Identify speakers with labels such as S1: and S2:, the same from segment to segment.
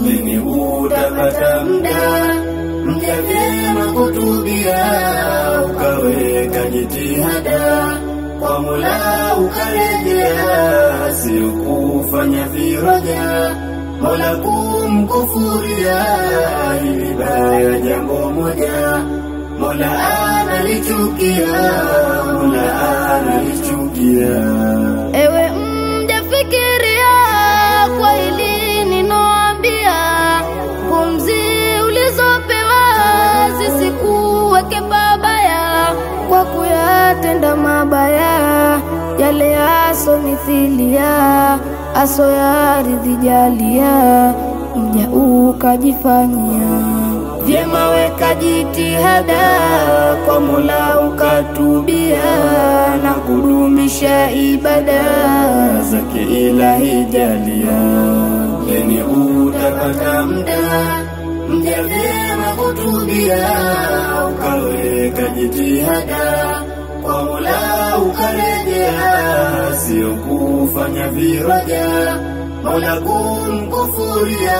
S1: Lini utapata muda vyema kutubia, ukaweka jitihada kwa Mola ukarejea, sio kufanya viraja Mola kumkufuria. Hili baya jambo moja Mola analichukia, Mola analichukia.
S2: Ewe mjafikiria kwa hili ninoambia, pumzi ulizopewa zisikuweke babaya, kwa kuyatenda mabaya yale aso mithilia, aso ya ridhi jalia, mja ukajifanyia. Vyema weka jitihada kwa Mola ukatubia, na kudumisha ibada zake Ilahi jalia.
S1: Lini utapata muda vyema kutubia, ukaweka jitihada kwa Mola ukarejea, sio kufanya viraja Mola kumkufuria.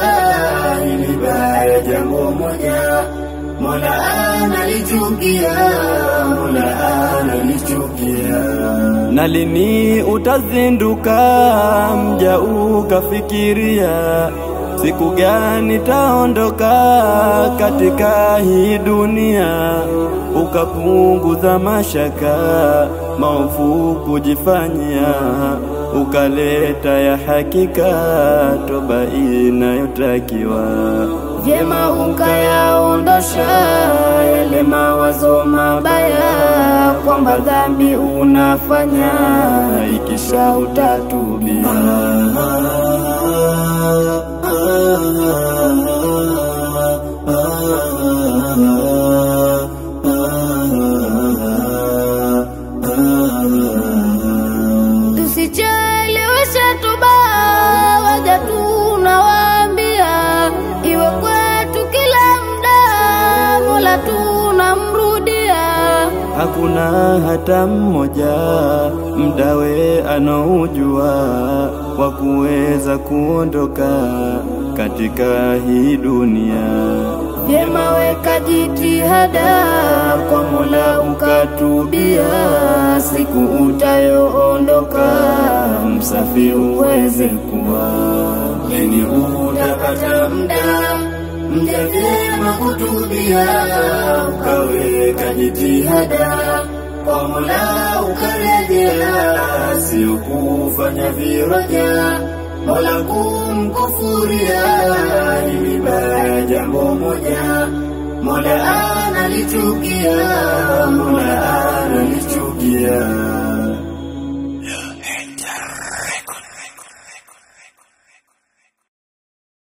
S1: Hili baya jambo moja Mola analichukia, Mola analichukia.
S3: Na lini utazinduka mja ukafikiria, siku gani taondoka katika hii dunia, ukapunguza mashaka maovu kujifanyia, ukaleta ya hakika toba inayotakiwa.
S2: Vyema ukayaondosha yale mawazo mabaya, kwamba dhambi unafanya ikisha utatubia. Tusicheleweshe toba, waja tunawaambia, iwe kwetu kila muda Mola tunamrudia.
S3: Hakuna hata mmoja mdawe anaujua wa kuweza kuondoka katika hii dunia.
S2: Vyema weka jitihada kwa Mola ukatubia, siku utayoondoka msafi uweze kuwa.
S1: Lini utapata muda vyema kutubia, ukaweka jitihada kwa Mola ukarejea, sio kufanya viraja Mola kumkufuria. Hili baya jambo moja Mola analichukia, Mola analichukia.